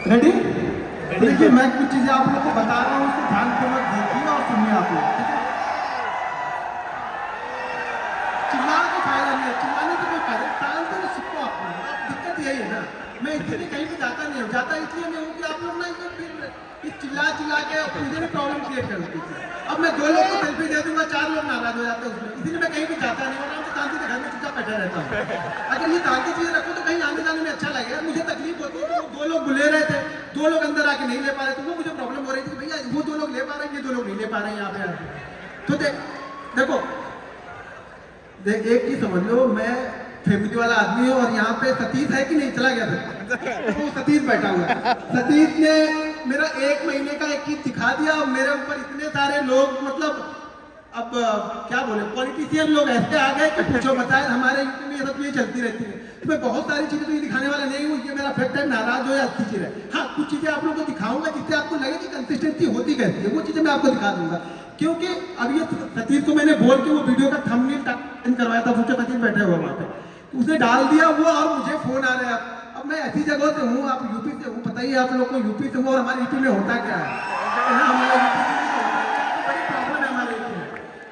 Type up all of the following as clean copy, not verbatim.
Ready? देखिए मैं कुछ चीजें आप लोग को बता रहा हूँ, उसको ध्यानपूर्वक देखिए और सुनिए आप लोग, ठीक है? चिल्लाने का फायदा नहीं है, चिल्लाने से कोई फायदा, टालते हुए सीखो आप लोग। अब दिक्कत यही है ना, मैं इसलिए कहीं भी जाता नहीं हूँ, जाता इसलिए नहीं हूँ कि आप लोग ना इसमें फिर इस चिल्ला के मुझे भी प्रॉब्लम क्रिएट कर देती थी। अब मैं 2 लोग को सेल्फी दे दूंगा, 4 लोग नाराज हो जाते हैं उसमें, इसीलिए मैं कहीं भी जाता नहीं हूँ, आराम से शांति से घर में चुपचाप बैठा रहता हूँ। अगर ये शांति चीज रखो तो कहीं आने जाने में अच्छा लगेगा। मुझे तकलीफ होती है, 2 लोग बुले रहे थे, 2 लोग अंदर आके नहीं ले पा रहे थे, वो मुझे प्रॉब्लम हो रही थी भैया वो 2 लोग ले पा रहे हैं, ये 2 लोग नहीं ले पा रहे हैं यहाँ पे आके। तो देखो एक चीज समझ लो, मैं फैमिली वाला आदमी हूँ और यहाँ पे सतीश है कि नहीं, चला गया था तो सतीश बैठा हुआ है। सतीश ने मेरा 1 महीने का एक चीज सिखा दिया और मेरे ऊपर इतने सारे लोग, मतलब अब क्या बोले, पॉलिटिशियन लोग ऐसे आ गए कि पूछो बताए। हमारे यूपी में ये सब चीजें चलती रहती है, तो मैं बहुत सारी चीजें तो ये दिखाने वाला नहीं हूँ, ये मेरा फैक्ट है, नाराज हो या अच्छी चीज है। हाँ कुछ चीजें आप लोगों को दिखाऊंगा जिससे आपको लगे कि कंसिस्टेंसी होती कैसी है, वो चीजें मैं आपको दिखा दूंगा। क्योंकि अब ये सतीश को मैंने बोल के वो वीडियो का थंबनेल करवाया था, सोचा सतीश बैठे हुए वहां पे, उसने डाल दिया वो, और मुझे फोन आ रहा है। अब मैं ऐसी जगह से हूँ, आप यूपी से हूँ, पता ही आप लोग को यूपी से हूँ, और हमारे यूपी में होता क्या है,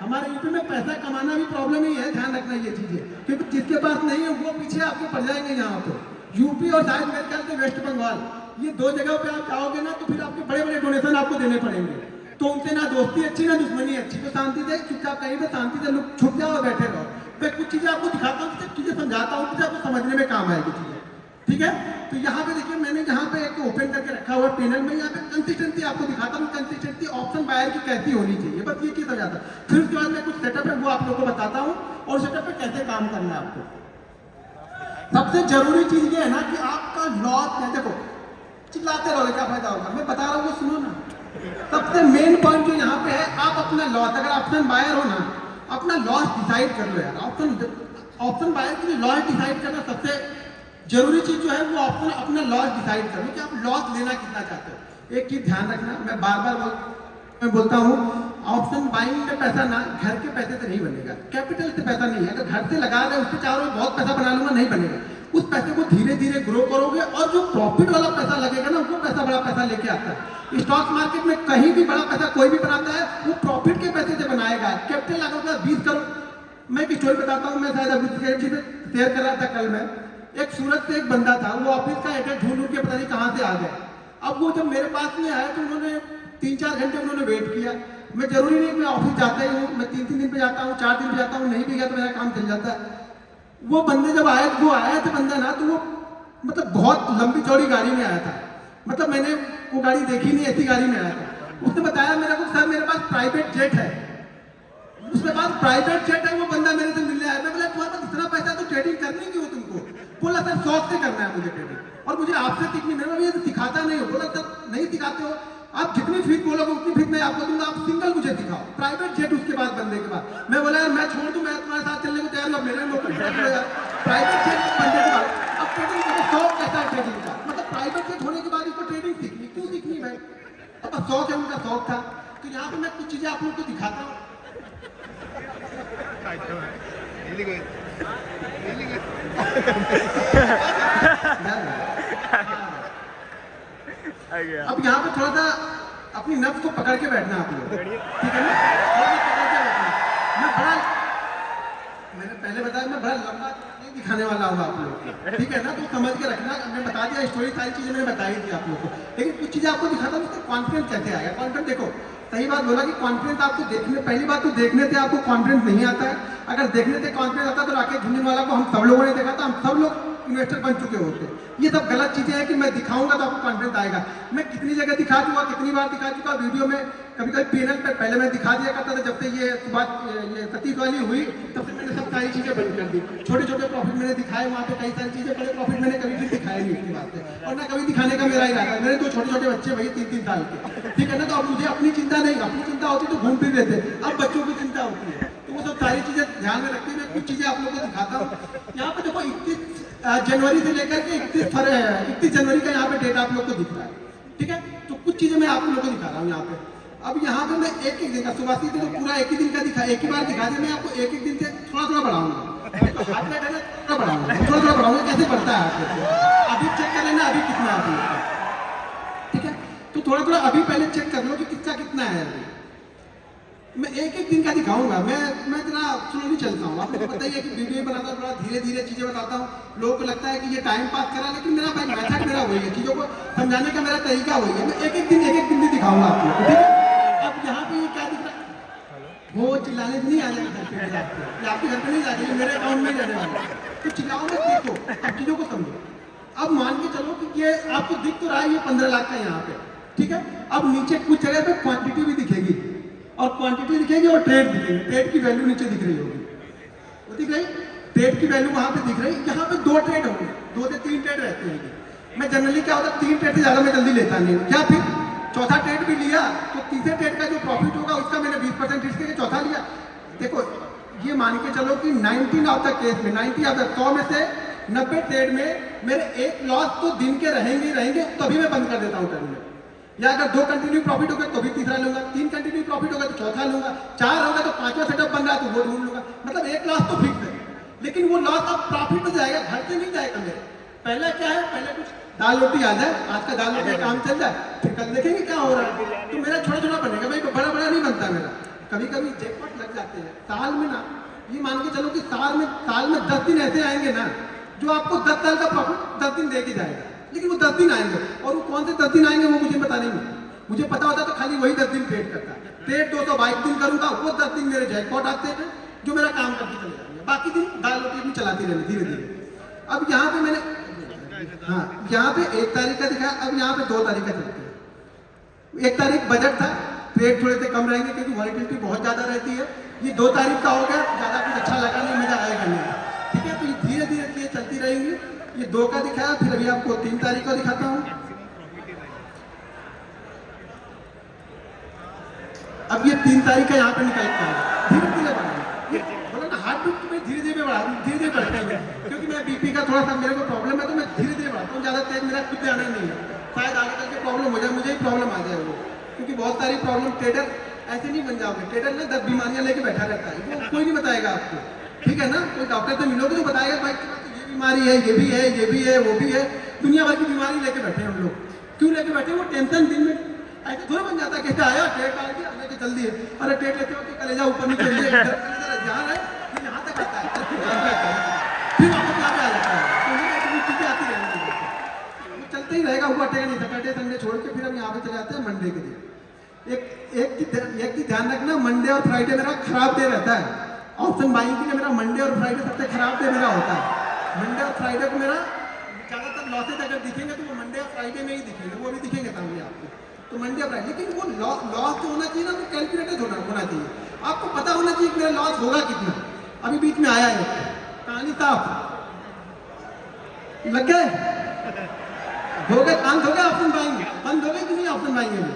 हमारे यूपी में पैसा कमाना भी प्रॉब्लम ही है, ध्यान रखना ये चीजें, क्योंकि जिसके पास नहीं है वो पीछे आपके पड़ जाएंगे। यहाँ पे यूपी और शायद मेरे ख्याल से वेस्ट बंगाल, ये 2 जगह पे आप जाओगे ना तो फिर आपके बड़े बड़े डोनेशन आपको देने पड़ेंगे। तो उनसे ना दोस्ती अच्छी ना दुश्मनी अच्छी, तो शांति से चुपचाप कहीं पे शांति से लोग छुप जाओ और बैठे रहो। मैं कुछ चीजें आपको दिखाता हूँ, कुछ चीजें समझाता हूँ, कुछ आपको समझने में काम आएगी चीजें, ठीक है? तो यहाँ पे देखिए मैंने यहाँ पे एक ओपन करके रखा हुआ पैनल में, यहाँ पे कंसिस्टेंसी आपको दिखाता हूँ, कंसिस्टेंसी ऑप्शन बायर की कैसी होनी चाहिए, बस ये चीज समझाता। फिर उसके बाद मैं कुछ सेटअप है वो आप लोगों को बताता हूँ, और सेटअप पे कैसे काम करना है आपको। सबसे जरूरी चीज ये है ना कि आपका लॉस है, देखो चिल्लाते रहोगे क्या फायदा होगा, मैं बता रहा हूँ सुनो ना। सबसे मेन पॉइंट जो यहाँ पे है, आप अपना लॉस, अगर ऑप्शन बायर हो ना, अपना लॉस डिसाइड कर लो यार। ऑप्शन बायर के लिए लॉस डिसाइड करना सबसे जरूरी चीज जो है वो ऑप्शन अपना लॉस डिसाइड करो कि आप लॉस लेना कितना चाहते हो। एक चीज ध्यान रखना, मैं बार बार बोलता हूँ, ऑप्शन बाइंग में पैसा ना घर के पैसे से नहीं बनेगा, कैपिटल से पैसा नहीं है। अगर घर से लगा रहे उससे चारों बहुत पैसा बना लूंगा, नहीं बनेगा। उस पैसे को धीरे धीरे ग्रो करोगे, और जो प्रॉफिट वाला पैसा लगेगा ना, वो पैसा बड़ा पैसा लेके आता है। स्टॉक मार्केट में कहीं भी बड़ा पैसा कोई भी बनाता है, वो प्रॉफिट के पैसे से बनाएगा। कैपिटल लगाओगे 20 करोड़। मैं एक स्टोरी बताता हूँ, मैं शायद अभी शेयर कर रहा था कल में। एक सूरत से एक बंदा था, वो ऑफिस का एड्रेस ढूंढ के पता नहीं कहाँ से आ गया। अब वो जब मेरे पास में आया तो उन्होंने 3-4 घंटे उन्होंने वेट किया। मैं जरूरी नहीं मैं ऑफिस जाता ही हूँ, मैं 3-3 दिन पे जाता हूँ, 4 दिन पे जाता हूँ, नहीं भी गया तो मेरा काम चल जाता है। वो बंदे जब आए, वो आया था बंदा ना, तो वो मतलब बहुत लंबी चौड़ी गाड़ी में आया था, मतलब मैंने वो गाड़ी देखी नहीं, ऐसी गाड़ी में आया था। उसने बताया मेरे को, सर मेरे पास प्राइवेट जेट है, उसके पास प्राइवेट जेट है। वो बंदा मेरे से मिलने आया, मैं बोला तुम्हारे पास इतना पैसा तो ट्रेडिंग करनी क्यों तुमको? बोला सर शौक से करना है मुझे ट्रेडिंग, और मुझे आपसे सीखनी, मैंने ये सिखाता नहीं हो। बोला सर नहीं सिखाते हो, आप जितनी फीस बोलोगे उतनी फीस मैं आपको दूंगा, आप सिंगल मुझे दिखाओ प्राइवेट जेट। उसके बाद बंदे के बाद मैं बोला यार मैं छोड़ दूं, मैं तुम्हारे साथ चलने को तैयार हूँ, मेरे नौकरी प्राइवेट जेट बंदे के बाद। अब ट्रेडिंग मुझे शौक कैसा है ट्रेडिंग का, मतलब प्राइवेट जेट होने के बाद इसको ट्रेडिंग सीखनी, क्यों सीखनी भाई? अब शौक है, उनका शौक था। तो यहाँ पे मैं कुछ चीजें आप लोग को दिखाता हूँ। अब यहाँ पे थोड़ा सा अपनी नफ्स को पकड़ के बैठना आप लोग, ठीक है ना? मैं बड़ा, मैंने पहले बताया मैं बड़ा लंबा नहीं दिखाने वाला हूँ आप लोग, ठीक है ना? तो समझ के रखना, मैं बता दिया स्टोरी, सारी चीजें मैंने बताई थी आप लोग को, लेकिन कुछ चीजें आपको दिखाता हूँ उसका कॉन्फिडेंस कैसे आएगा। कॉन्फिडेंस देखो, सही बात बोला कि कॉन्फिडेंस आपको देखने, पहली बात तो देखने से आपको कॉन्फिडेंस नहीं आता है। अगर देखने से कॉन्फिडेंस आता तो राकेश झुनझुनवाला को हम सब लोगों ने देखा था, हम सब लोग इन्वेस्टर बन चुके होते। ये सब गलत चीजें हैं कि मैं दिखाऊंगा तो आपको कॉन्फिडेंस आएगा। मैं कितनी जगह दिखा चुका, कितनी बार दिखा चुका वीडियो में, कभी कभी पैनल पे पहले मैं दिखा दिया करता था। जब से ये बात ये सतीश वाली हुई तब से मैंने सब सारी चीजें बंद कर दी। छोटे छोटे प्रॉफिट मैंने दिखाए वहाँ पे, कई सारी चीजें, बड़े प्रॉफिट मैंने कभी भी दिखाए नहीं उसकी बात है, और ना कभी दिखाने का मेरा इरादा है। मेरे 2 छोटे छोटे बच्चे भैया 3-3 साल के, ठीक है ना? तो अब मुझे अपनी चिंता नहीं, अपनी चिंता होती तो घूम फिर लेते, अब बच्चों की चिंता होती है। तो वो सब सारी चीजें ध्यान में रखते हुए कुछ चीजें आप लोगों को दिखाता हूँ। यहाँ पे देखो 31 जनवरी से लेकर के 31 जनवरी का यहाँ पे डेट आप लोग को दिख रहा है, ठीक है? तो कुछ चीजें मैं आप लोगों को दिखा रहा हूँ यहाँ पे। अब यहाँ पे मैं एक दिन का, सुबह से तो पूरा एक ही दिन का दिखा, एक ही बार दिखा दिया। मैं आपको एक दिन से थोड़ा थोड़ा बढ़ाऊंगा, हाथ में थोड़ा बढ़ाऊंगा, कैसे बढ़ता है आपको। अभी चेक कर लेना अभी कितना है। थोड़ा थोड़ा अभी पहले चेक कर लो कि किसका कितना है अभी। मैं एक एक दिन का दिखाऊंगा, मैं इतना स्लोली चलता हूँ। आपको पता ही है कि वीडियो बनाता हूँ, थोड़ा धीरे धीरे चीजें बताता हूँ। लोगों को लगता है कि ये टाइम पास करा, लेकिन मेरा भाई मेथड मेरा वही है, चीजों को समझाने का मेरा तरीका वही है। मैं एक एक दिन भी दिखाऊंगा आपको, ठीक है। अब यहाँ पे ये क्या दिख रहा है, वो चिल्लाने नहीं आ जाएगा आपके घर पे नहीं जाएगी, मेरे अकाउंट में जाने वाला, तो चिल्लाओ मत, देखो अब चीजों को समझो। अब मान के चलो कि ये आपको दिख तो रहा है ये 15 लाख का यहाँ पे, ठीक है। अब नीचे कुछ जगह पे क्वांटिटी भी दिखेगी, और क्वांटिटी दिखेगी और ट्रेड दिखेगी। ट्रेड की वैल्यू नीचे दिख रही होगी, वो दिख रही, ट्रेड की वैल्यू वहां पे दिख रही। यहाँ पे 2 ट्रेड होंगे, 2 से 3 ट्रेड रहते हैं। मैं जनरली क्या होता है 3 ट्रेड से ज्यादा मैं जल्दी लेता नहीं हूँ, या फिर चौथा ट्रेड भी लिया तो तीसरे ट्रेड का जो प्रॉफिट होगा उसका मैंने 20% रिस्क के चौथा लिया। देखो ये मान के चलो कि 19 ऑफ द केस में 90 ऑफ द 100 में से 90 ट्रेड में मेरे एक लॉस तो दिन के रहेंगे, तभी मैं बंद कर देता हूँ ट्रेड में। या अगर 2 कंटिन्यू प्रॉफिट हो गए तो भी तीसरा लूंगा, 3 कंटिन्यू प्रॉफिट होगा तो चौथा लूंगा, 4 होगा तो 5वां सेटअप बन रहा है तो वो ढूंढ लूंगा। मतलब एक लॉस तो फिक्स है, लेकिन वो लॉस अब प्रॉफिट में जाएगा, घर से नहीं जाएगा मेरे। पहले क्या है, पहले कुछ दाल रोटी आ जाए, आज का दाल रोटी काम चल जाए, फिर कल देखेंगे क्या हो रहा है। तो मेरा छोटा छोटा बनेगा भाई, बड़ा बड़ा नहीं बनता मेरा। कभी कभी जैकपॉट लग जाते हैं साल में ना, ये मान के चलो कि साल में 10 दिन ऐसे आएंगे ना जो आपको 10 साल का प्रॉफिट 10 दिन दे के जाएगा। लेकिन वो 10 दिन आएंगे, और वो कौन से 10 दिन आएंगे वो मुझे पता नहीं है। मुझे पता होता तो खाली वही 10 दिन ट्रेड करता। ट्रेड 222 दिन करूंगा, वो 10 दिन मेरे जैकपॉट आते हैं जो मेरा काम करके चले जाएंगे। बाकी दिन दाल रोटी भी चलाती रहेंगे धीरे धीरे। अब यहाँ पे मैंने यहाँ पे 1 तारीख का दिखाया, अब यहाँ पे 2 तारीख का चलते हैं। 1 तारीख बजट था, ट्रेड थोड़े से कम रहेंगे क्योंकि वॉलेटिलिटी बहुत ज्यादा रहती है। ये 2 तारीख का हो गया, ज्यादा कुछ अच्छा लगा नहीं, मजा आएगा नहीं, ठीक है। तो ये धीरे धीरे चीजें चलती रहेंगी। ये 2 का दिखाया, फिर अभी आपको 3 तारीख का दिखाता हूँ। अब ये 3 तारीख का यहाँ पे निकल के आएगा, धीरे धीरे बढ़ाएंगे। बोला ना हार्ट बीट में धीरे धीरे बढ़ा, धीरे धीरे बढ़ता है, क्योंकि मैं बीपी का थोड़ा सा मेरे को प्रॉब्लम है, तो मैं धीरे धीरे बढ़ाता हूँ। ज्यादा तेज मेरा खुद आना ही नहीं है, शायद आगे चल के प्रॉब्लम हो जाए, मुझे ही प्रॉब्लम आ जाए वो। क्योंकि बहुत सारी प्रॉब्लम, ट्रेडर ऐसे नहीं बन जाओगे। ट्रेडर ना 10 बीमारियां लेके बैठा रहता है, वो कोई नहीं बताएगा आपको, ठीक है ना। कोई डॉक्टर से मिलोगे तो बताएगा भाई ये बीमारी है, ये भी है, ये भी है, वो भी है। दुनिया भर की बीमारी लेके बैठे हैं हम लोग। क्यों लेके बैठे? वो टेंशन दिन में ऐसे थोड़ा बन जाता है, कैसे आया ट्रेड डाल दिया लेके चल दिए। अरे ट्रेड लेते हो कि कलेजा ऊपर नीचे ध्यान है, यहाँ तक आता है, फिर वापस यहाँ पे आ जाता है। तो चीजें आती रहेंगी, चलते ही रहेगा, हुआ टेगा नहीं। सैटरडे संडे छोड़ के फिर हम यहाँ पे चले आते हैं मंडे के दिन। एक चीज ध्यान रखना, मंडे और फ्राइडे मेरा खराब डे रहता है। ऑप्शन बाइंग के लिए मेरा मंडे और फ्राइडे सबसे खराब डे मेरा होता है। मंडे और फ्राइडे को मेरा ज्यादातर लॉसेज अगर दिखेंगे तो वो मंडे और फ्राइडे में ही दिखेंगे, वो भी दिखेंगे सामने आपको। तो मंडे और फ्राइडे, लेकिन वो लॉस जो होना चाहिए ना, वो कैलकुलेटेड होना चाहिए। आपको पता होना चाहिए कि मेरा लॉस होगा कितना। अभी बीच में आया है कहानी साफ लग गए, हो गए कांत हो गया, ऑप्शन बाइंग बंद हो गई कि नहीं? ऑप्शन बाइंग में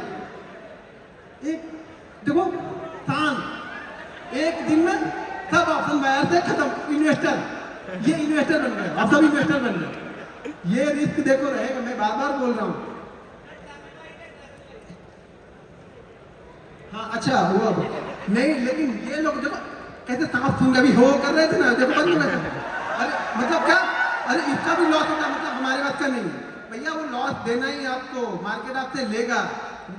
एक देखो शान, एक दिन में सब ऑप्शन बायर थे खत्म। इन्वेस्टर, ये इन्वेस्टर बन गए, अब सब इन्वेस्टर बन गए। ये रिस्क देखो रहेगा, मैं बार बार बोल रहा हूँ। हाँ अच्छा हुआ नहीं, लेकिन ये लोग देखो कैसे सांप सुन के भी हो कर रहे थे ना, देखो बंद हो गए। अरे मतलब क्या, अरे इसका भी लॉस होता, मतलब हमारे पास का नहीं है भैया। वो लॉस देना ही आपको, मार्केट आपसे लेगा,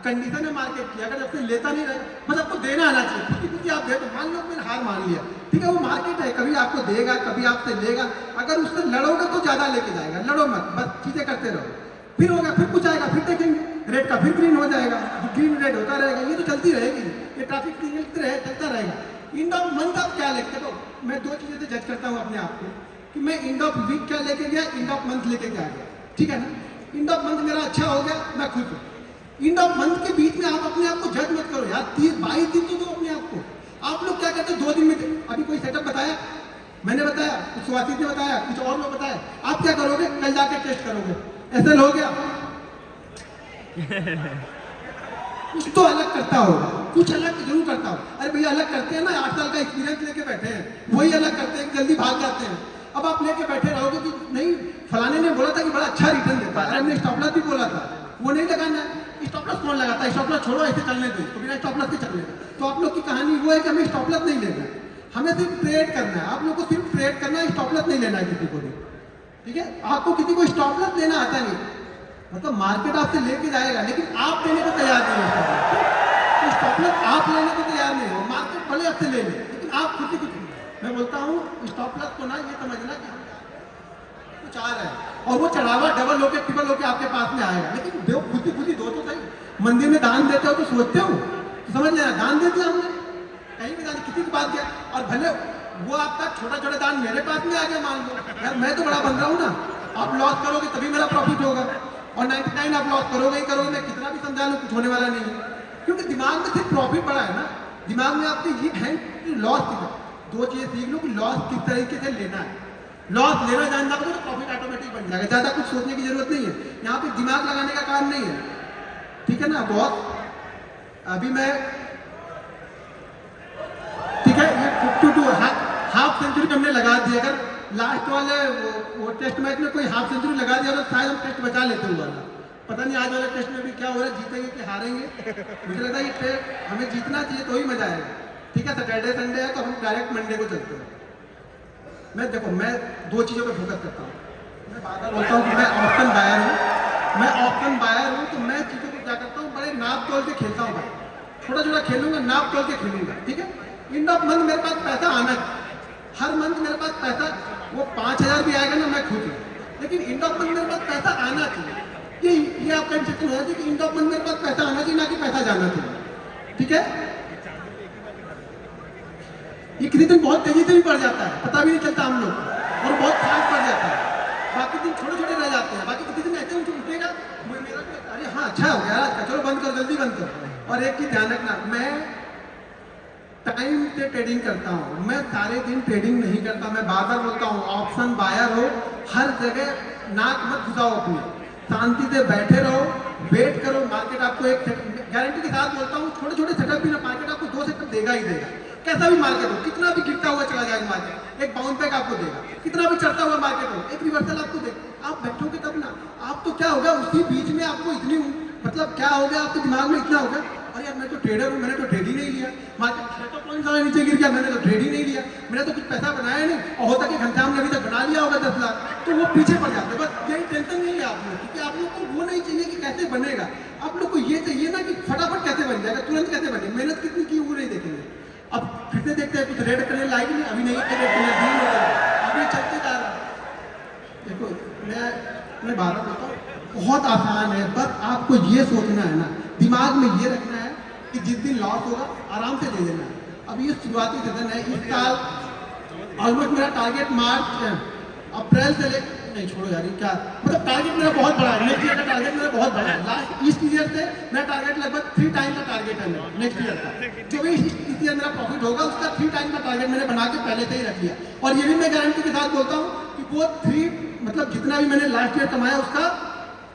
कंडीशन है मार्केट की। अगर आपसे लेता नहीं रहे, बस आपको देना आना चाहिए। क्योंकि आप दे तो मान लो मैंने हार मान लिया, ठीक है, वो मार्केट है, कभी आपको देगा कभी आपसे लेगा। अगर उससे लड़ोगे तो ज्यादा लेके जाएगा, लड़ो मत, बस चीजें करते रहो। फिर होगा, फिर कुछ आएगा, फिर देखेंगे रेड का, फिर ग्रीन हो जाएगा, ग्रीन रेड होता रहेगा। ये तो चलती रहेगी, ये ट्रैफिक सिग्नल चलता रहेगा। एंड ऑफ मंथ आप क्या लेते हो? मैं 2 चीजें से जज करता हूँ अपने आप को कि मैं एंड ऑफ वीक क्या लेके गया, एंड ऑफ मंथ लेके क्या गया, ठीक है ना। एंड ऑफ मंथ मेरा अच्छा हो गया, मैं खुश हूँ। एंड ऑफ मंथ के बीच में आप अपने आप को जज मत करो यार, 22 दिन तो दो अपने आप को। आप लोग क्या कहते हैं 2 दिन में? अभी कोई सेटअप बताया, मैंने बताया, कुछ सुहासित ने बताया, कुछ और लोग बताया। आप क्या करोगे? कल जाके टेस्ट करोगे, ऐसे लोगे आप? कुछ तो अलग करता होगा, कुछ अलग जरूर करता हो। अरे भैया अलग करते हैं ना, 8 साल का एक्सपीरियंस लेके बैठे हैं, वही अलग करते हैं, जल्दी भाग जाते हैं। अब आप लेके बैठे रहोगे कि नहीं फलाने ने बोला था कि बड़ा अच्छा रिटर्न देता है, हमने स्टॉप लॉस भी बोला था, वो नहीं लगाना है। स्टॉप लॉस कौन लगाता है? स्टॉप लॉस छोड़ो, ऐसे चलने दो, तो बिना स्टॉप लॉस के चलने दो। तो आप लोग की कहानी वो है कि हमें स्टॉप लॉस नहीं लेना है, हमें सिर्फ ट्रेड करना है। आप लोग को सिर्फ ट्रेड करना है, स्टॉप लॉस नहीं लेना है किसी को भी, ठीक है। आपको किसी को स्टॉप लॉस लेना आता नहीं, मतलब मार्केट आपसे लेके जाएगा लेकिन आप लेने को तैयार नहीं हो। तो स्टॉप लॉस आप लेने को तैयार नहीं हो, मार्केट भले आपसे ले ले लेकिन आप खुद ही कुछ। मैं बोलता हूँ स्टॉप लॉस को ना ये समझना कि कुछ आ रहा है और वो चढ़ावा डबल होके ट्रिपल होके आपके पास में आएगा, लेकिन दो खुद ही दो तो सही। मंदिर में दान देते हो तो सोचते हो तो समझ लेना दान दे दिया हमने, कहीं भी दान किसी की बात किया और भले वो आपका छोटा छोटा दान मेरे पास में आ गया, मान लो यार मैं तो बड़ा बन रहा हूँ ना, आप लॉस करोगे तभी मेरा प्रॉफिट होगा और 99 आप लॉस करोगे ही करोगे, मैं कितना भी समझा लूँ कुछ होने वाला नहीं है, क्योंकि दिमाग में सिर्फ प्रॉफिट बड़ा है ना। दिमाग में आपके ये है कि लॉस कितना, दो चीजें सीख लो कि लॉस किस तरीके से लेना है। लॉस लेना जान जाओगे तो प्रॉफिट ऑटोमेटिक बन जाएगा, ज्यादा कुछ सोचने की जरूरत नहीं है, यहाँ पे दिमाग लगाने का काम नहीं है, ठीक है ना बॉस। अभी मैं ठीक है ये 52 हाफ सेंचुरी हमने लगा दी, अगर लास्ट वाले वो टेस्ट मैच में कोई हाफ सेंचुरी लगा दिया तो शायद हम टेस्ट बचा लेते हुआ ना, पता नहीं आज वाले टेस्ट में भी क्या हो रहा है, जीतेंगे कि हारेंगे। मुझे लगता है ये टेस्ट हमें जीतना चाहिए तो ही मजा आएगा, ठीक है। सैटरडे संडे है तो हम डायरेक्ट मंडे को चलते हैं। मैं देखो मैं दो चीज़ों पे फोकस करता हूँ, मैं बार बार बोलता हूँ कि मैं ऑप्शन बायर हूँ, मैं ऑप्शन बायर हूँ तो मैं चीज़ों को क्या करता हूँ बड़े नाप तोल के खेलता हूँ भाई, छोटा छोटा खेलूंगा नाप तोल के खेलूंगा, ठीक है। एंड ऑफ मंथ मेरे पास पैसा आना, हर मंथ मेरे पास पैसा वो 5000 भी आएगा ना मैं खुश हूँ, लेकिन एंड ऑफ मंथ मेरे पास पैसा आना चाहिए, ये आपका इंस्ट्रक्शन होना चाहिए कि एंड ऑफ मंथ मेरे पास पैसा आना चाहिए ना कि पैसा जाना चाहिए, ठीक है। ये किसी दिन बहुत तेजी से भी बढ़ जाता है, पता भी नहीं चलता हम लोग और बहुत फास्ट बढ़ जाता है, बाकी दिन छोटे छोटे रह जाते हैं, बाकी किसी दिन ऐसे उठेगा मेरा अरे हाँ अच्छा हो गया आज, चलो बंद करो जल्दी बंद करो। और एक चीज ध्यान रखना, मैं टाइम से ट्रेडिंग करता हूँ, मैं सारे दिन ट्रेडिंग नहीं करता, मैं बार बार बोलता हूँ ऑप्शन बायर हो, हर जगह नाक मत घुसाओ अपनी, शांति से बैठे रहो, वेट करो, मार्केट आपको एक गारंटी के साथ बोलता हूँ छोटे छोटे सेटअप भी ना मार्केट आपको 2 सेटअप देगा ही देगा, कैसा भी मार्केट हो, कितना भी गिरता हुआ चला जाएगा मार्केट, एक बाउंस बैक आपको देगा, कितना भी चढ़ता हुआ मार्केट हो एक रिवर्सल आपको देगा, आप बैठोगे तब ना, आप तो क्या होगा उसी बीच में आपको इतनी मतलब क्या हो गया आपके दिमाग में इतना हो गया अरे यार मैं तो ट्रेडर हूँ, मैंने तो ट्रेड ही नहीं लिया, मार्केट 600 पॉइंट सारा नीचे गिर गया, मैंने तो ट्रेड ही नहीं लिया, मैंने तो कुछ पैसा बनाया नहीं, और होता कि घनश्याम ने अभी तक बना लिया होगा 10 लाख, तो वो पीछे पड़ जाते हैं। बस यही टेंशन नहीं है आप लोग, क्योंकि आप लोग को वो नहीं चाहिए कि कैसे बनेगा, आप लोग को ये चाहिए ना कि फटाफट कैसे बन जाएगा, तुरंत कैसे बने, मेहनत कितनी की वो नहीं देखेंगे। अब फिर से देखते हैं कुछ रेड करने लायक नहीं, अभी नहीं रेड करने अभी चलते जा रहा है। देखो मैं बार बार बोलता हूँ बहुत आसान है, बस आपको ये सोचना है ना, दिमाग में ये रखना है कि जिस दिन लॉस होगा आराम से ले लेना है। अब ये शुरुआती सीजन है, इस साल ऑलमोस्ट मेरा टारगेट मार्च अप्रैल से ले नहीं छोड़ो यार क्या मतलब टारगेट मेरा बहुत बड़ा है, नेक्स्ट ईयर का टारगेट मेरा बहुत बड़ा है, लास्ट इस ईयर से मेरा टारगेट लगभग 3 टाइम का टारगेट है नेक्स्ट ईयर का, जो भी इस ईयर मेरा प्रॉफिट होगा उसका 3 टाइम का टारगेट मैंने बना के पहले से ही रख लिया, और ये भी मैं गारंटी के साथ बोलता हूँ कि वो 3 मतलब जितना भी मैंने लास्ट ईयर कमाया उसका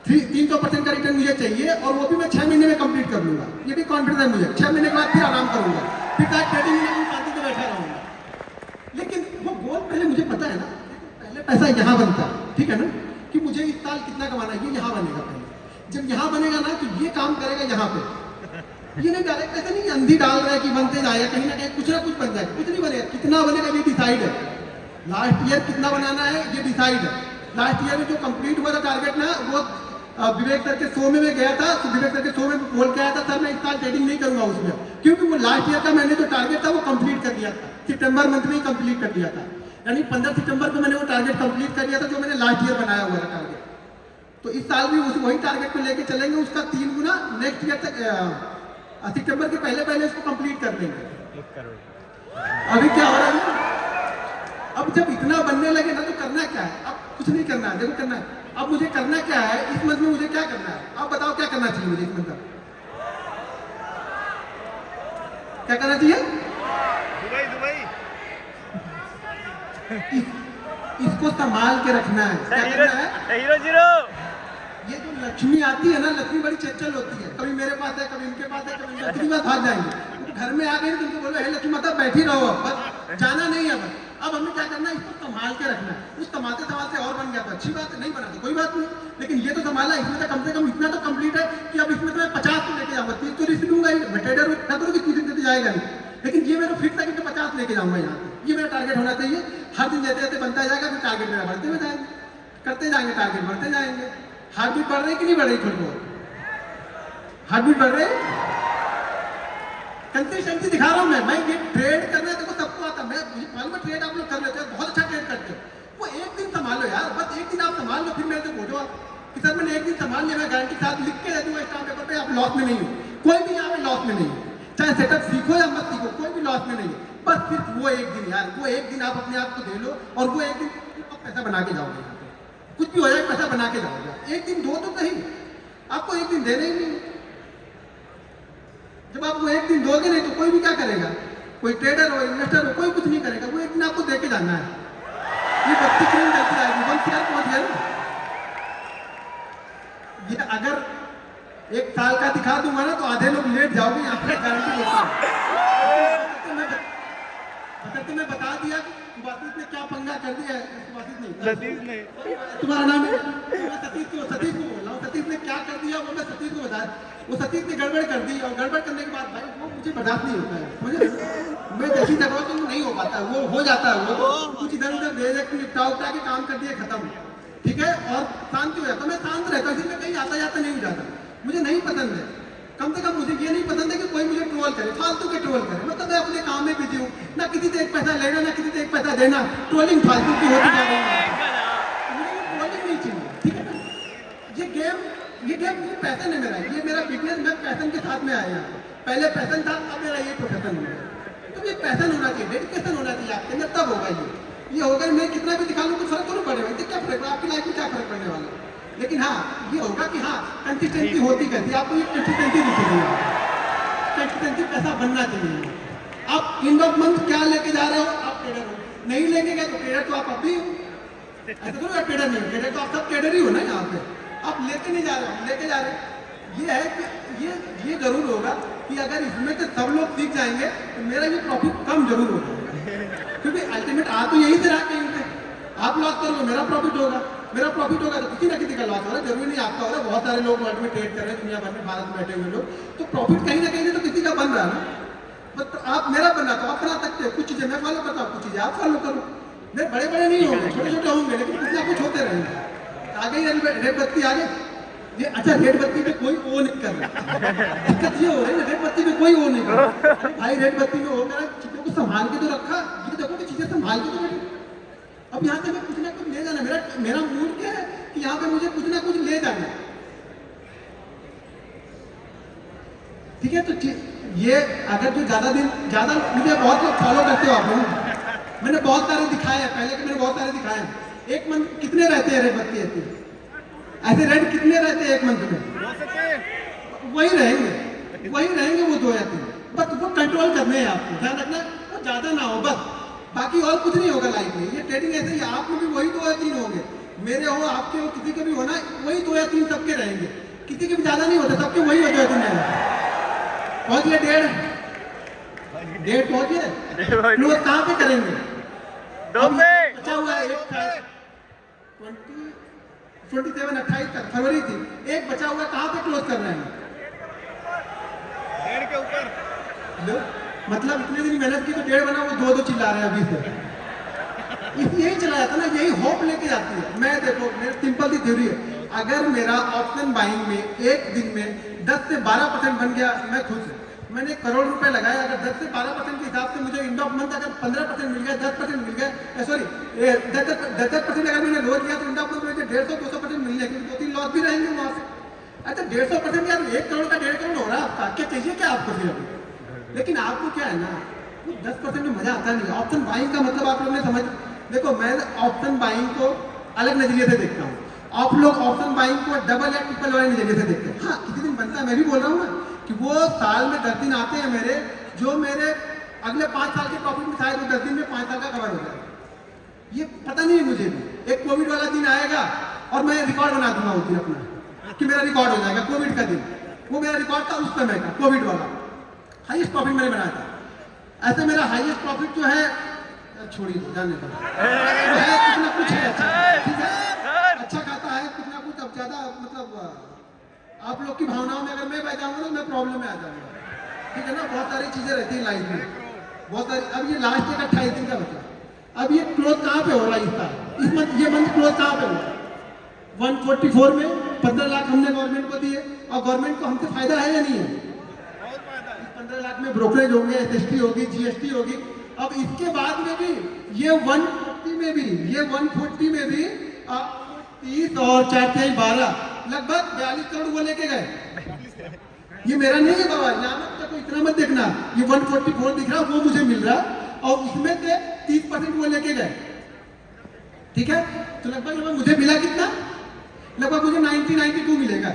300% का रिटर्न मुझे चाहिए, और वो भी मैं 6 महीने में कंप्लीट कर लूंगा, ये भी कॉन्फिडेंस है मुझे, 6 महीने के बाद फिर आराम करूंगा, फिर ट्रेडिंग में शांति से बैठा रहूंगा। लेकिन वो गोल पहले मुझे पता है ना, पहले पैसा यहाँ बनता है, ठीक है ना, कि मुझे इस साल कितना कमाना है, ये यहाँ बनेगा पहले, जब यहाँ बनेगा ना तो ये काम करेगा यहाँ पे, ये नहीं डायरेक्ट ऐसा नहीं अंधी डाल रहा है कि बनते जाएगा, कहीं ना कहीं कुछ ना कुछ बन जाएगा, कुछ नहीं बनेगा, कितना बनेगा ये डिसाइड है, लास्ट ईयर कितना बनाना है ये डिसाइड है। लास्ट ईयर में जो कंप्लीट हुआ था टारगेट ना, वो विवेक सर के शो में मैं गया था, तो विवेक सर के शो में बोल के आया था सर मैं इस साल ट्रेडिंग नहीं करूंगा उसमें, क्योंकि वो लास्ट ईयर का मैंने जो टारगेट था वो कंप्लीट कर दिया था, सितंबर मंथ में ही कंप्लीट कर दिया था, यानी 15 सितंबर को मैंने वो टारगेट कंप्लीट कर दिया था जो मैंने लास्ट ईयर बनाया हुआ था टारगेट। तो इस साल भी वही टारगेट को लेके चलेंगे, उसका 3 गुना नेक्स्ट ईयर तक सितंबर के पहले उसको कंप्लीट कर देंगे। अभी क्या हो रहा है, अब जब इतना बनने लगे ना तो करना क्या है, अब कुछ नहीं करना है, देखो करना है, अब मुझे करना क्या है इस मंथ में, मुझे क्या करना है, आप बताओ क्या करना चाहिए मुझे इस मंथ में, क्या करना चाहिए, इसको संभाल के रखना है, क्या करना है, ये जो लक्ष्मी आती है ना, लक्ष्मी बड़ी चंचल होती है, कभी मेरे पास है कभी उनके पास है, कभी लक्ष्मी बात भाग जाएंगे, घर में आ गए तो उनको बोलो हे लक्ष्मी माता बैठी रहो, बस जाना नहीं है, बस अब हमें क्या करना है, इसको संभाल के रखना है। उस संभालते संभालते और बन गया तो अच्छी बात है, नहीं बना तो कोई बात नहीं, लेकिन ये तो संभाला, इसमें तो कम से कम इतना तो कंप्लीट है कि अब इसमें तो मैं 50 को लेके जाऊंगा, 30 तो रिस्क लूंगा ही, मैं ट्रेडर ना करूँ कि 30 देते जाएगा नहीं, लेकिन ये मेरा फिक्स है कि मैं 50 लेके जाऊंगा यहाँ पे, ये मेरा टारगेट होना चाहिए, हर दिन जैसे जैसे बनता जाएगा फिर टारगेट मेरा बढ़ते हुए जाएंगे, करते जाएंगे टारगेट बढ़ते जाएंगे, हार्ट बीट बढ़ रही कि नहीं बढ़ रही? थोड़ी बहुत हार्ट बीट बढ़ रही। कंसिस्टेंसी दिखा रहा हूँ मैं ये ट्रेड करना है, देखो सबको आता है। मैं मुझे मालूम है ट्रेड आप लोग कर लेते हो, बहुत अच्छा ट्रेड करते हो। वो एक दिन संभालो यार, बस एक दिन आप संभाल लो, फिर मेरे से पूछो आप कि सर मैंने एक दिन संभाल लिया, मैं गारंटी के साथ लिख के दे दूंगा स्टाम्प पेपर पे, आप लॉस में नहीं हो। कोई भी यहाँ पे लॉस में नहीं है, चाहे सेटअप सीखो या मत सीखो, कोई भी लॉस में नहीं है। बस सिर्फ वो एक दिन यार, वो एक दिन आप अपने आप को दे लो और वो एक दिन आप पैसा बना के जाओगे। कुछ भी हो जाए पैसा बना के जाओगे। एक दिन दो तो सही, आपको एक दिन देना ही नहीं। जब आप वो एक दिन दोगे नहीं तो कोई भी क्या करेगा? कोई ट्रेडर हो, इन्वेस्टर हो, कोई कुछ नहीं करेगा। वो एक दिन आपको दे के जाना है। ये बत्ती क्रीम चलती रहेगी, 1 CR पहुंच गया ना। ये अगर 1 साल का दिखा दूंगा ना तो आधे लोग लेट जाओगे यहाँ पे, गारंटी देता हूँ। मैं बता दिया कि वासित ने क्या पंगा कर दिया है। सतीश ने, तुम्हारा नाम है? मैं सतीश को बोल रहा हूँ। सतीश ने क्या कर दिया वो मैं सतीश को बताया। वो सतीश ने गड़बड़ कर दी और गड़बड़ करने के बाद भाई वो मुझे बर्दाश्त नहीं होता है। मुझे मैं जैसी टकराऊ तो नहीं हो पाता, वो हो जाता है। वो कुछ इधर उधर दे दे निपटा उपटा के काम कर दिया, खत्म, ठीक है, और शांति हो जाता। मैं शांत रहता हूँ, इसलिए मैं कहीं आता जाता नहीं हो जाता। मुझे नहीं पसंद है, कम से कम मुझे ये नहीं पसंद है कि कोई मुझे ट्रोल करे, फालतू के ट्रोल करे। मतलब मैं अपने काम में बिजी हूँ, ना किसी से 1 पैसा लेना ना किसी से 1 पैसा देना। ट्रोलिंग फालतू की होती जा रही है, मुझे ट्रोलिंग नहीं चाहिए, ठीक है ना। ये गेम पैशन है मेरा, ये मेरा बिजनेस। मैं पैशन के साथ में आया यहाँ। पहले पैशन था, अब मेरा ये प्रोफेशन हो गया। तो ये पैशन होना चाहिए, डेडिकेशन होना चाहिए आपके अंदर, तब होगा ये होगा। मैं कितना भी दिखा लूँ कुछ फर्क तो नहीं पड़ेगा। इससे क्या फर्क, आपकी लाइफ में क्या फर्क पड़ने वाला है? लेकिन हाँ ये होगा कि हाँ कंसिस्टेंसी होती कहती है। आपको ये कंसिस्टेंसी दिखेगी, कंसिस्टेंसी पैसा बनना चाहिए। आप एंड ऑफ मंथ क्या लेके जा रहे हो? आप ट्रेडर हो, नहीं लेके गए तो ट्रेडर तो आप अभी हो। ऐसा तो ट्रेडर नहीं हो, ट्रेडर तो आप सब ट्रेडर ही हो ना यहाँ पे। आप लेके नहीं जा रहे हो, लेके जा रहे हो। ये है कि ये जरूर होगा कि अगर इसमें से सब लोग सीख जाएंगे तो मेरा ये प्रॉफिट कम जरूर होगा, क्योंकि अल्टीमेट आ तो यही से रहा कहीं पे। आप लॉस करोगे, मेरा प्रॉफिट होगा, मेरा प्रॉफिट होगा तो किसी ना किसी का लॉस हो रहा है। जरूरी नहीं आपका हो रहा है। बहुत सारे लोग वर्ल्ड में ट्रेड कर रहे हैं, दुनिया भर में, भारत में बैठे हुए लोग, तो प्रॉफिट कहीं ना कहीं से तो किसी का बन रहा है ना। तो आप मेरा बन रहा तो आप बना सकते हो। कुछ चीजें मैं फॉलो करता हूँ, कुछ चीजें आप फॉलो करो। मैं बड़े नहीं होंगे, छोटे होंगे, लेकिन कुछ ना कुछ होते रहेंगे। आगे रेड बत्ती आगे ये, अच्छा रेड बत्ती पे कोई ओ नहीं कर रहा। दिक्कत ये हो रही है, रेड बत्ती पे कोई ओ नहीं कर रहा। भाई रेड बत्ती में हो मेरा चीजों को संभाल के तो रखा, ये देखो कि चीजें संभाल के तो रखी। अब यहाँ से मैं कुछ ना कुछ ले जाना, मेरा मूड क्या है कि यहाँ पे मुझे कुछ ना कुछ ले जाना, ठीक है। तो ये अगर जो ज्यादा मुझे बहुत लोग फॉलो करते हो आप लोग, मैंने बहुत सारे दिखाए हैं पहले के, मैंने बहुत सारे दिखाए हैं। एक मंथ कितने रहते हैं रेड बत्ती ऐसे रेड कितने रहते हैं एक मंथ में? वही रहेंगे वो 2 या 3। बस वो कंट्रोल करने हैं आपको, ध्यान रखना वो ज्यादा ना हो बस, बाकी और कुछ नहीं होगा लाइफ में। ये ट्रेडिंग ऐसे ही, आप में भी वही 2 या 3 होंगे, मेरे हो, आपके हो, किसी के भी होना, वही 2 या 3 सबके रहेंगे। किसी के भी ज्यादा नहीं होता, सबके वही होते हैं। पहुंच गए 1.5 पहुंच गए। लोग कहाँ पे करेंगे? बचा हुआ है 27-28 तक फरवरी थी, एक बचा हुआ कहाँ पे क्लोज कर रहे हैं? 1.5 के ऊपर। मतलब इतने दिन मेहनत की तो 1.5 बना, वो 2 चिल्ला रहे हैं अभी से। यही चला जाता ना, यही होप लेके जाती है। मैं देखो मेरी सिंपल सी थ्योरी है, अगर मेरा ऑप्शन बाइंग में एक दिन में 10 से 12% बन गया, मैं खुश हूँ। मैंने 1 करोड़ रुपए लगाया, अगर 10 से 12% के हिसाब से मुझे एंड ऑफ मंथ अगर 15% मिल गया, 10% मिल गया, सॉरी 10% अगर मैंने लोन किया तो एंड ऑफ मंथ मुझे 150-200% मिल जाएगी, 2-3 लॉस भी रहेंगे वहां से। अच्छा 150% यार 1 करोड़ का 1.5 करोड़ हो रहा है आपका, क्या चाहिए क्या आपको फिर अभी? लेकिन आपको क्या है ना, 10% में मजा आता नहीं। ऑप्शन बाइंग का मतलब आप लोग ने समझ, देखो मैं ऑप्शन बाइंग को अलग नजरिए से देखता हूँ, आप लोग ऑप्शन बाइंग को डबल या ट्रिपल वाले नजरिए से देखते हैं। हाँ किसी दिन बनता है, मैं भी बोल रहा हूँ ना कि वो साल में 10 दिन आते हैं मेरे, जो मेरे अगले 5 साल के प्रॉफिट में शायद वो 10 दिन में 5 साल का कवर हो जाए। ये पता नहीं है मुझे भी। एक कोविड वाला दिन आएगा और मैं रिकॉर्ड बना दूंगा उस दिन अपना, कि मेरा रिकॉर्ड हो जाएगा कोविड का दिन। वो मेरा रिकॉर्ड था उस समय का, कोविड वाला हाईएस्ट प्रॉफिट मैंने बनाया था। ऐसे मेरा हाईएस्ट प्रॉफिट जो है, छोड़िए जाने दो, कुछ ना कुछ है अच्छा, ठीक है, अच्छा खाता है कुछ ना कुछ। अब ज्यादा मतलब आप लोग की भावनाओं में अगर मैं बह जाऊंगा ना, मैं प्रॉब्लम में आ जाऊंगा, ठीक है ना। बहुत सारी चीजें रहती है लाइफ में, बहुत सारी। अब ये लास्ट एक 28 दिन का बचा, अब ये क्लोज कहाँ पे हो रहा है इस साल, इस मंथ, ये मंथ क्लोज कहाँ पे हो रहा है? 144 में 15 लाख हमने गवर्नमेंट को दिए और गवर्नमेंट को हमसे फायदा है या नहीं है? 15 लाख में ब्रोकरेज होंगे, एसएसटी होगी, जीएसटी होगी। अब इसके बाद में भी ये 140 में भी 30 और 4 12 लगभग 42 करोड़ वो लेके गए। ये मेरा नहीं है बाबा, यहाँ मत देखो, इतना मत देखना। ये 144 दिख रहा वो मुझे मिल रहा और उसमें से 30% वो लेके गए। ठीक है, तो लगभग मुझे मिला कितना? लगभग मुझे 92 मिलेगा।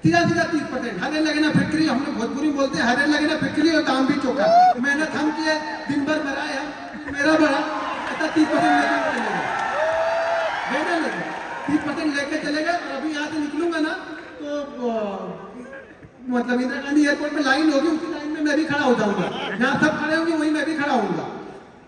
सीधा 30%। हरे लगे ना फिक्री, हम लोग भोजपुरी बोलते हैं, हरे लगे ना फिक्री और काम भी चौका। मेहनत हम किए, दिन भर मराया, मेरा बड़ा ऐसा 30% लेके चलेगा, 30% लेके चलेगा। और अभी यहाँ से निकलूंगा ना तो मतलब इंदिरा गांधी एयरपोर्ट में लाइन होगी, उसी लाइन में मैं भी खड़ा हो जाऊंगा। जहाँ सब खड़े होंगे वहीं मैं भी खड़ा होऊंगा।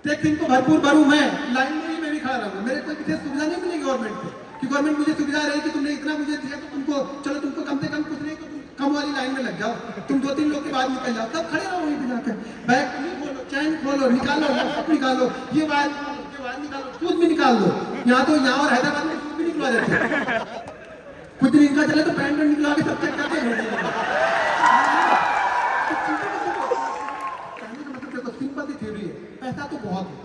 टैक्स इनको भरपूर भरूं, मैं लाइन में ही मैं भी खड़ा रहूंगा। मेरे कोई विशेष सुविधा नहीं मिलेगी गवर्नमेंट से कि गवर्नमेंट मुझे सुविधा रही कि तुमने इतना मुझे दिया तो तुमको चलो तुमको कम से कम कुछ नहीं तो तुम कम वाली लाइन में लग जाओ, तुम 2-3 लोग के बाद निकल जाओ, तब खड़े रहो वहीं पे जाकर। बैग खोलो, चैन खोलो, निकालो, लैपटॉप निकालो, ये वायर निकालो, सूद भी निकाल दो। यहाँ तो यहाँ और हैदराबाद में सूद भी निकलवा देते हैं। कुछ दिन इनका चले तो पैंट निकलवा के सब चेक करते हैं। सिंपल थ्योरी है, पैसा तो बहुत है।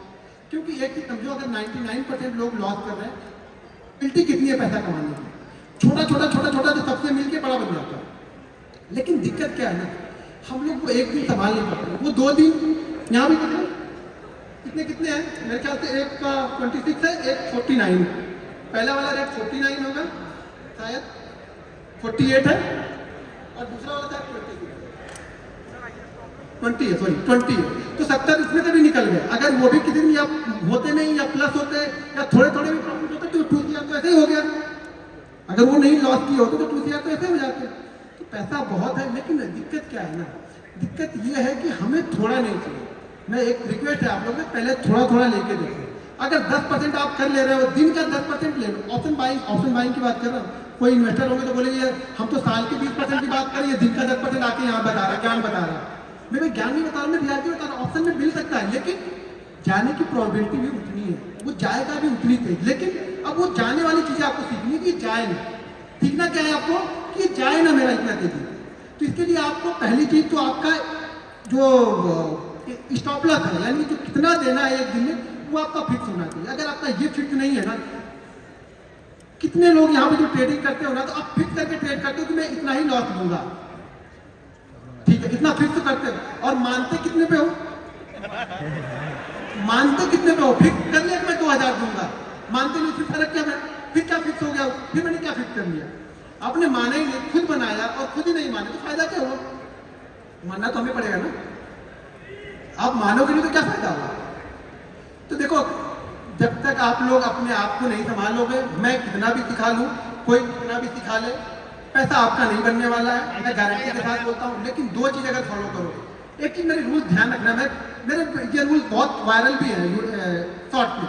क्योंकि एक चीज समझो, अगर 99% लोग लॉस कर रहे हैं, बिल्टी कितनी है पैसा कमाने की? छोटा तो सबसे मिलके बड़ा बन जाता है। लेकिन दिक्कत क्या है ना, हम लोग को एक दिन संभाल नहीं पाते, वो 2 दिन। यहाँ भी कितने हैं? मेरे ख्याल से एक का 26 है, एक 49। पहला वाला रेट 49 होगा, शायद 48 है, और दूसरा वाला शायद 20 है, सॉरी 20 है। तो 70 इसमें से भी निकल गए। अगर वो भी किसी दिन या होते नहीं या प्लस होते या थोड़े भी प्रॉफिट होते तो 2 CR तो ऐसे ही हो गया। अगर वो नहीं लॉस किए होते तो 2 CR तो ऐसे हो जाते। तो पैसा बहुत है, लेकिन दिक्कत क्या है ना, दिक्कत ये है कि हमें थोड़ा नहीं चाहिए। मैं एक रिक्वेस्ट है आप लोग में, पहले थोड़ा लेके देखो। अगर 10% आप कर ले रहे हो, दिन का 10% ले लो। ऑप्शन बाइंग की बात कर रहा हूँ। कोई इन्वेस्टर होंगे तो बोलेंगे हम तो साल के 20% की बात करिए, दिन का 10% आके यहाँ बता रहा है, ज्ञान बता रहा है। मैं ज्ञान नहीं बता रहा, मैं रियलिटी बता रहा हूँ। ऑप्शन में मिल सकता है, लेकिन जाने की प्रोबेबिलिटी भी उतनी है, वो जाएगा भी उतनी तेज। लेकिन अब वो जाने वाली चीजें आपको सीखनी कि जाए ना। सीखना क्या है आपको कि जाए ना मेरा इतना तेजी। तो इसके लिए आपको पहली चीज तो आपका जो स्टॉप लॉस है, यानी जो कितना देना है एक दिन में, वो आपका फिक्स होना चाहिए। अगर आपका ये फिक्स नहीं है ना, कितने लोग यहाँ पे जो ट्रेडिंग करते हो ना, तो आप फिक्स करके ट्रेड करते हो कि मैं इतना ही लॉस लूंगा, ठीक है, इतना फिक्स करते हो। और मानते कितने पे हो? मानते कितने पे हो? फिक्स कर लिया कि मैं 2000 दूंगा, मानते नहीं, फिर फर्क क्या है? फिर क्या फिक्स हो गया? फिर मैंने क्या फिक्स कर लिया? आपने माना ही नहीं, खुद बनाया और खुद ही नहीं माने, तो फायदा क्या हुआ? मानना तो हमें पड़ेगा ना। आप मानोगे नहीं तो क्या फायदा होगा? तो देखो, जब तक आप लोग अपने आप को नहीं संभालोगे, मैं कितना भी सिखा लूं, कोई कितना भी सिखा ले, पैसा आपका नहीं बनने वाला है, मैं गारंटी के साथ बोलता हूँ। लेकिन 2 चीज अगर फॉलो करोगे, एक चीज मेरे रूल ध्यान रखना, मेरे ये रूल बहुत वायरल भी है शॉर्ट में।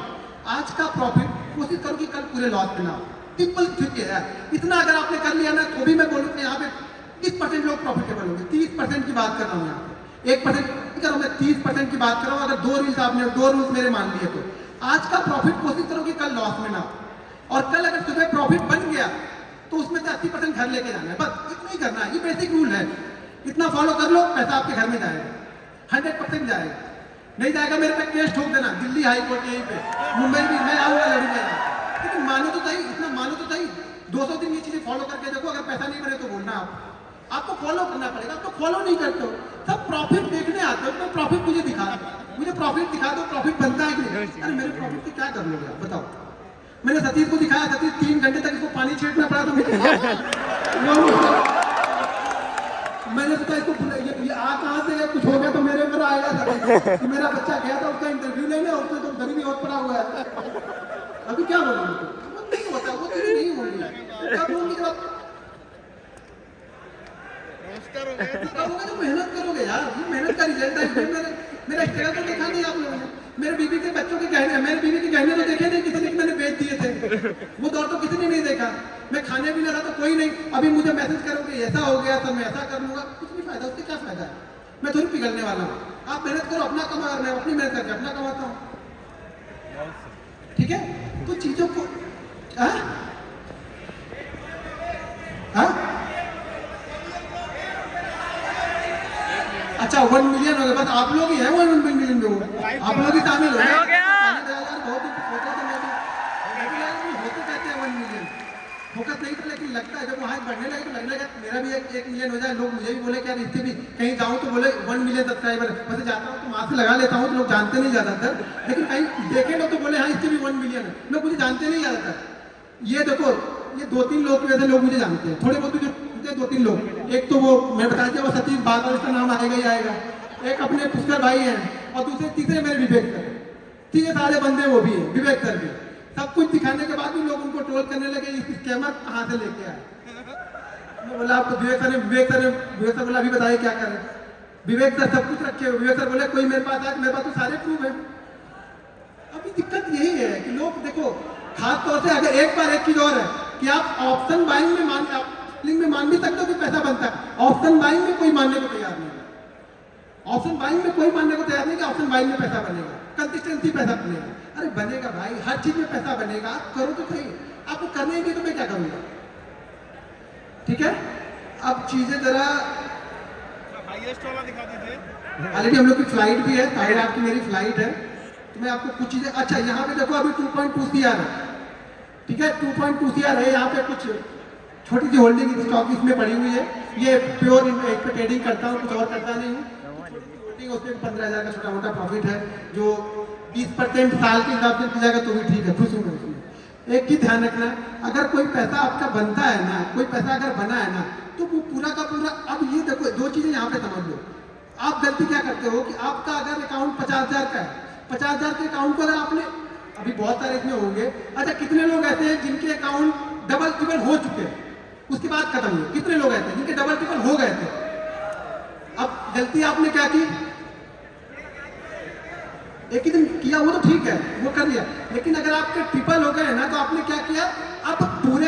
आज का प्रॉफिट कोशिश करो कि कल पूरे लॉस में ना हो। सिंपल ठीक है यार, इतना अगर आपने कर लिया ना, तो भी मैं बोलूँ यहाँ पे 30% लोग प्रॉफिटेबल होंगे। 30% की बात कर रहा हूँ यहाँ पे, 1% नहीं कर रहा हूँ मैं, 30% की बात कर रहा हूँ। अगर 2 रूल्स मेरे मान लिए तो आज का प्रॉफिट कोशिश करो कि कल लॉस में ना हो। और कल अगर सुबह प्रॉफिट बन गया तो उसमें से 80% घर लेके जाना है, बस इतना ही करना है। ये बेसिक रूल है, इतना फॉलो कर लो, पैसा आपके घर में जाएगा, 100% जाएगा। नहीं जाएगा मेरे पे केस ठोक देना, दिल्ली हाई कोर्ट यहीं पे, मुंबई भी मैं आऊंगा, लड़ूंगा। लेकिन मानो तो सही, इतना मानो तो सही। 200 दिन ये चीजें फॉलो करके देखो, अगर पैसा नहीं बने तो बोलना आपको फॉलो करना पड़ेगा। आप तो फॉलो नहीं करते हो, सब प्रॉफिट देखने आते हो, तो प्रॉफिट मुझे दिखा दो, मुझे प्रॉफिट दिखा दो, प्रॉफिट बनता है कि नहीं? अरे मेरे प्रॉफिट की क्या कर लोगे आप बताओ? मैंने सतीश को दिखाया, सतीश 3 घंटे तक इसको पानी छींटना पड़ा, तो मैंने सोचा इसको ये आ कहाँ से कुछ हो गया तो मेरे ऊपर आएगा। तो मेरा बच्चा गया था उसका इंटरव्यू लेने, और उसमें तो गरीबी और पड़ा हुआ है। अभी क्या बोलूं? वो नहीं होता, वो चीजें नहीं होंगी। क्या बोलूंगी? जब आप तो मेहनत करोगे यार, ये मेहनत का रिजल्ट है। मेरा स्ट्रगल तो देखा नहीं आप लोगों ने, मेरे बीवी के बच्चों के गहने, मेरे बीवी के गहने तो देखे नहीं किसी ने, मैंने बेच दिए थे। वो दौर तो किसी ने नहीं देखा। मैं खाने भी ना रहा तो कोई नहीं, अभी मुझे मैसेज करोगे ऐसा हो गया तो मैं ऐसा कर लूंगा, कुछ नहीं फायदा, उससे क्या फायदा है? मैं थोड़ी पिघलने वाला हूँ। आप मेहनत करो, अपना कमा, मैं अपनी मेहनत करके अपना कमाता हूँ, ठीक है? तो चीजों को हाँ? अच्छा 1 मिलियन हो गए, बस आप लोग ही हैं 1 मिलियन में, वो आप लोग ही शामिल हो गए। बहुत होते कहते हैं 1 मिलियन फोकस नहीं था, लेकिन लगता है जब वहाँ बढ़ने लगे तो लगने लगा मेरा भी 1 मिलियन हो जाए, लोग मुझे भी बोले कि यार इससे भी कहीं जाऊँ तो बोले 1 मिलियन सब्सक्राइबर, वैसे जाता हूँ तो वहाँ से लगा लेता हूँ तो लोग जानते नहीं ज़्यादातर, लेकिन कहीं देखे लोग तो बोले हाँ इससे भी 1 मिलियन है, लोग मुझे जानते नहीं ज़्यादातर। ये देखो ये 2-3 लोग की वजह से लोग मुझे जानते हैं, थोड़े बहुत जो 2-3 लोग, एक तो वो मैं बता दिया वो सतीश बादल, इसका नाम आएगा ही आएगा, एक अपने पुष्कर भाई हैं, और दूसरे तीसरे मेरे विवेक सर, तीसरे सारे बंदे वो भी हैं विवेक सर भी। सब कुछ दिखाने के बाद भी लोग उनको ट्रोल करने लगे, इस स्कैमर कहाँ से लेके आए। मैं बोला आप तो विवेक सर बोला अभी बताइए क्या करें। विवेक सर सब कुछ रखे हुए, विवेक सर बोले कोई मेरे पास आए, मेरे पास तो सारे प्रूफ है। अभी दिक्कत यही है कि लोग देखो, खास तौर से अगर एक बार एक चीज और है कि आप ऑप्शन बाइंग में मान भी सकते हो कि पैसा बनता है, ऑप्शन बाइंग में कोई मानने को तैयार नहीं है। ऑप्शन बाइंग में कोई मानने को तैयार नहीं कि ऑप्शन बाइंग में पैसा बनेगा, कंसिस्टेंसी पैसा बनेगा। अरे बनेगा भाई, हर चीज में पैसा बनेगा, आप करो तो सही, आपको करने ही नहीं तो मैं क्या करूंगा। ठीक है, अब चीजें जरा ऑलरेडी हम लोग की फ्लाइट भी है, ताहिर आपकी मेरी फ्लाइट है, तो मैं आपको कुछ चीजें, अच्छा यहाँ पे देखो अभी 2.2 CR है, ठीक है 2.2 CR है, यहाँ पे कुछ छोटी सी होल्डिंग स्टॉक इसमें पड़ी हुई है, ये प्योर एक पे ट्रेडिंग करता हूँ, कुछ और करता नहीं हूँ। होल्डिंग उसमें 15,000 का छोटा मोटा प्रॉफिट है, जो 20% साल के हिसाब से जाएगा तो भी ठीक है, खुश हूँ मैं उसमें। एक ही ध्यान रखना, अगर कोई पैसा आपका बनता है ना, कोई पैसा अगर बना है ना, तो वो पूरा का पूरा, अब ये देखो 2 चीजें यहाँ पे समझ लो। आप गलती क्या करते हो कि आपका अगर अकाउंट 50,000 का है, 50,000 के अकाउंट को अगर आपने, अभी बहुत सारे इसमें होंगे, अच्छा कितने लोग ऐसे हैं जिनके अकाउंट डबल ट्रिपल हो चुके हैं, उसके बाद खत्म हुए, कितने लोग ऐसे हैं जिनके डबल ट्रिपल हो गए थे। अब गलती आपने क्या की, एक ही दिन किया वो तो ठीक है, वो कर लिया, लेकिन अगर आपके ट्रिपल हो गए ना तो आपने क्या किया, अब पूरे